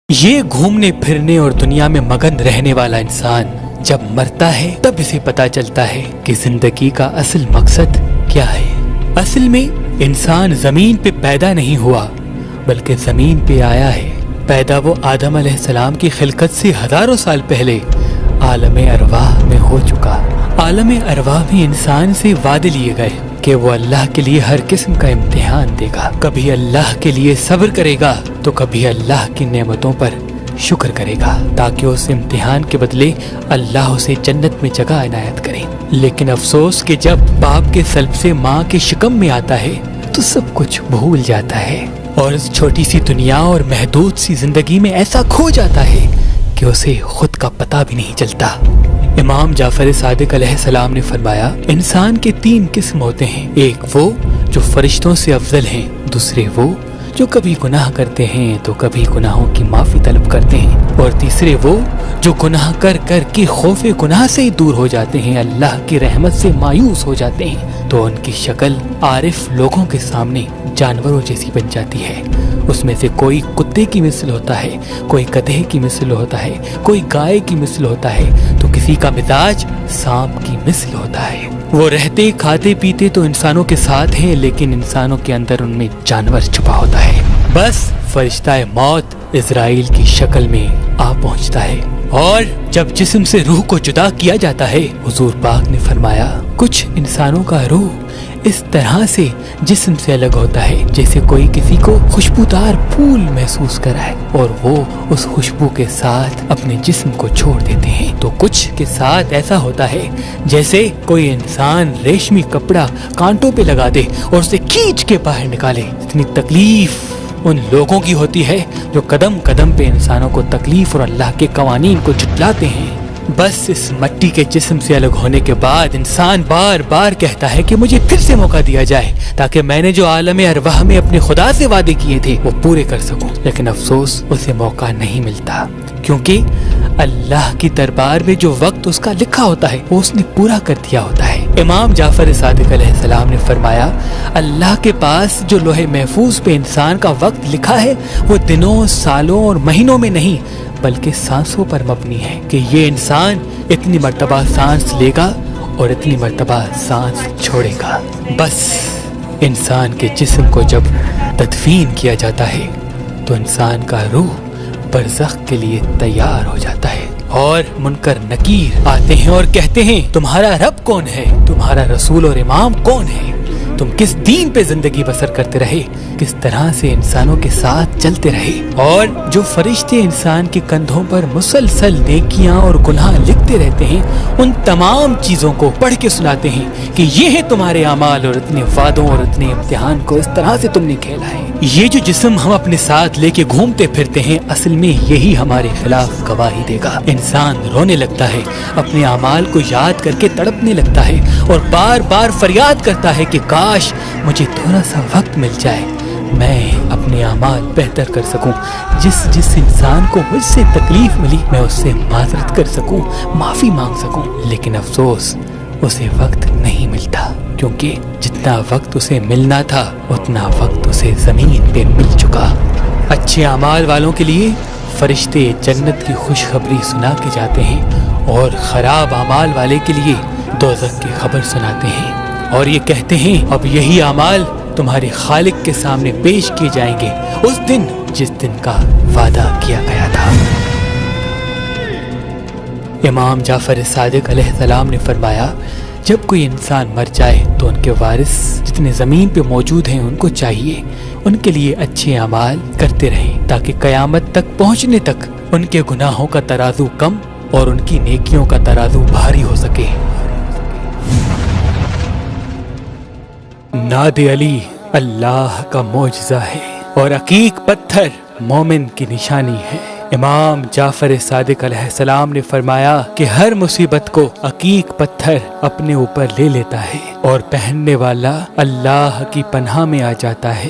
یہ گھومنے پھرنے اور دنیا میں مگن رہنے والا انسان جب مرتا ہے تب اسے پتا چلتا ہے کہ زندگی کا اصل مقصد کیا ہے۔ اصل میں انسان زمین پہ پیدا نہیں ہوا بلکہ زمین پہ آیا ہے۔ پیدا وہ آدم علیہ السلام کی خلقت سے ہزاروں سال پہلے عالم ارواح میں ہو چکا۔ عالم ارواح میں انسان سے وعدے لیے گئے کہ وہ اللہ کے لیے ہر قسم کا امتحان دے گا، کبھی اللہ کے لیے صبر کرے گا تو کبھی اللہ کی نعمتوں پر شکر کرے گا تاکہ اس امتحان کے بدلے اللہ اسے جنت میں جگہ عنایت کرے۔ لیکن افسوس کہ جب باپ کے سلب سے ماں کے شکم میں آتا ہے تو سب کچھ بھول جاتا ہے اور اس چھوٹی سی دنیا اور محدود سی زندگی میں ایسا کھو جاتا ہے کہ اسے خود کا پتہ بھی نہیں چلتا۔ امام جعفر صادق علیہ السلام نے فرمایا، انسان کے 3 قسم ہوتے ہیں، ایک وہ جو فرشتوں سے افضل ہیں، دوسرے وہ جو کبھی گناہ کرتے ہیں تو کبھی گناہوں کی معافی طلب کرتے ہیں، اور تیسرے وہ جو گناہ کر کر کے خوف گناہ سے ہی دور ہو جاتے ہیں، اللہ کی رحمت سے مایوس ہو جاتے ہیں تو ان کی شکل عارف لوگوں کے سامنے جانوروں جیسی بن جاتی ہے۔ اس میں سے کوئی کتے کی مثل ہوتا ہے، کوئی گدھے کی مثل ہوتا ہے، کوئی گائے کی مثل ہوتا ہے تو کسی کا مزاج سانپ کی مثل ہوتا ہے۔ وہ رہتے کھاتے پیتے تو انسانوں کے ساتھ ہیں لیکن انسانوں کے اندر ان میں جانور چھپا ہوتا ہے۔ بس فرشتہ موت اسرائیل کی شکل میں آ پہنچتا ہے اور جب جسم سے روح کو جدا کیا جاتا ہے، حضور پاک نے فرمایا کچھ انسانوں کا روح اس طرح سے جسم سے الگ ہوتا ہے جیسے کوئی کسی کو خوشبودار پھول محسوس کرائے اور وہ اس خوشبو کے ساتھ اپنے جسم کو چھوڑ دیتے ہیں، تو کچھ کے ساتھ ایسا ہوتا ہے جیسے کوئی انسان ریشمی کپڑا کانٹوں پہ لگا دے اور اسے کھینچ کے باہر نکالے۔ اتنی تکلیف ان لوگوں کی ہوتی ہے جو قدم قدم پہ انسانوں کو تکلیف اور اللہ کے قوانین کو جھٹلاتے ہیں۔ بس اس مٹی کے جسم سے الگ ہونے کے بعد انسان بار بار کہتا ہے کہ مجھے پھر سے موقع دیا جائے تاکہ میں نے جو عالم ارواح میں اپنے خدا سے وعدے کیے تھے وہ پورے کر سکوں، لیکن افسوس اسے موقع نہیں ملتا کیونکہ اللہ کی دربار میں جو وقت اس کا لکھا ہوتا ہے وہ اس نے پورا کر دیا ہوتا ہے۔ امام جعفر صادق علیہ السلام نے فرمایا، اللہ کے پاس جو لوح محفوظ پہ انسان کا وقت لکھا ہے وہ دنوں، سالوں اور مہینوں میں نہیں بلکہ سانسوں پر مبنی ہے کہ یہ انسان اتنی مرتبہ سانس لے گا اور اتنی مرتبہ سانس چھوڑے گا۔ بس انسان کے جسم کو جب تدفین کیا جاتا ہے تو انسان کا روح برزخ کے لیے تیار ہو جاتا ہے اور منکر نکیر آتے ہیں اور کہتے ہیں تمہارا رب کون ہے، تمہارا رسول اور امام کون ہے، تم کس دین پہ زندگی بسر کرتے رہے، کس طرح سے انسانوں کے ساتھ چلتے رہے۔ اور جو فرشتے انسان کے کندھوں پر مسلسل نیکیاں اور گناہ لکھتے رہتے ہیں ان تمام چیزوں کو پڑھ کے سناتے ہیں کہ یہ ہے تمہارے اعمال اور اتنے وعدوں اور اتنے امتحان کو اس طرح سے تم نے کھیلا ہے۔ یہ جو جسم ہم اپنے ساتھ لے کے گھومتے پھرتے ہیں اصل میں یہی ہمارے خلاف گواہی دے گا۔ انسان رونے لگتا ہے، اپنے اعمال کو یاد کر کے تڑپنے لگتا ہے اور بار بار فریاد کرتا ہے کہ کاش مجھے تھوڑا سا وقت مل جائے، میں اپنے اعمال بہتر کر سکوں، جس انسان کو مجھ سے تکلیف ملی میں اس سے معذرت کر سکوں، معافی مانگ سکوں، لیکن افسوس اسے وقت نہیں ملتا کیونکہ جتنا وقت اسے ملنا تھا اتنا وقت اسے زمین پہ مل چکا۔ اچھے اعمال والوں کے لیے فرشتے جنت کی خوشخبری سنا کے جاتے ہیں اور خراب اعمال والے کے لیے دوزخ کی خبر سناتے ہیں اور یہ کہتے ہیں اب یہی اعمال تمہارے خالق کے سامنے پیش کیے جائیں گے اس دن جس دن کا وعدہ کیا گیا تھا۔ امام جعفر صادق علیہ السلام نے فرمایا، جب کوئی انسان مر جائے تو ان کے وارث جتنے زمین پہ موجود ہیں ان کو چاہیے ان کے لیے اچھے اعمال کرتے رہیں تاکہ قیامت تک پہنچنے تک ان کے گناہوں کا ترازو کم اور ان کی نیکیوں کا ترازو بھاری ہو سکے۔ ناد علی اللہ کا معجزہ ہے اور عقیق پتھر مومن کی نشانی ہے۔ امام جعفر صادق علیہ السلام نے فرمایا کہ ہر مصیبت کو عقیق پتھر اپنے اوپر لے لیتا ہے اور پہننے والا اللہ کی پناہ میں آ جاتا ہے۔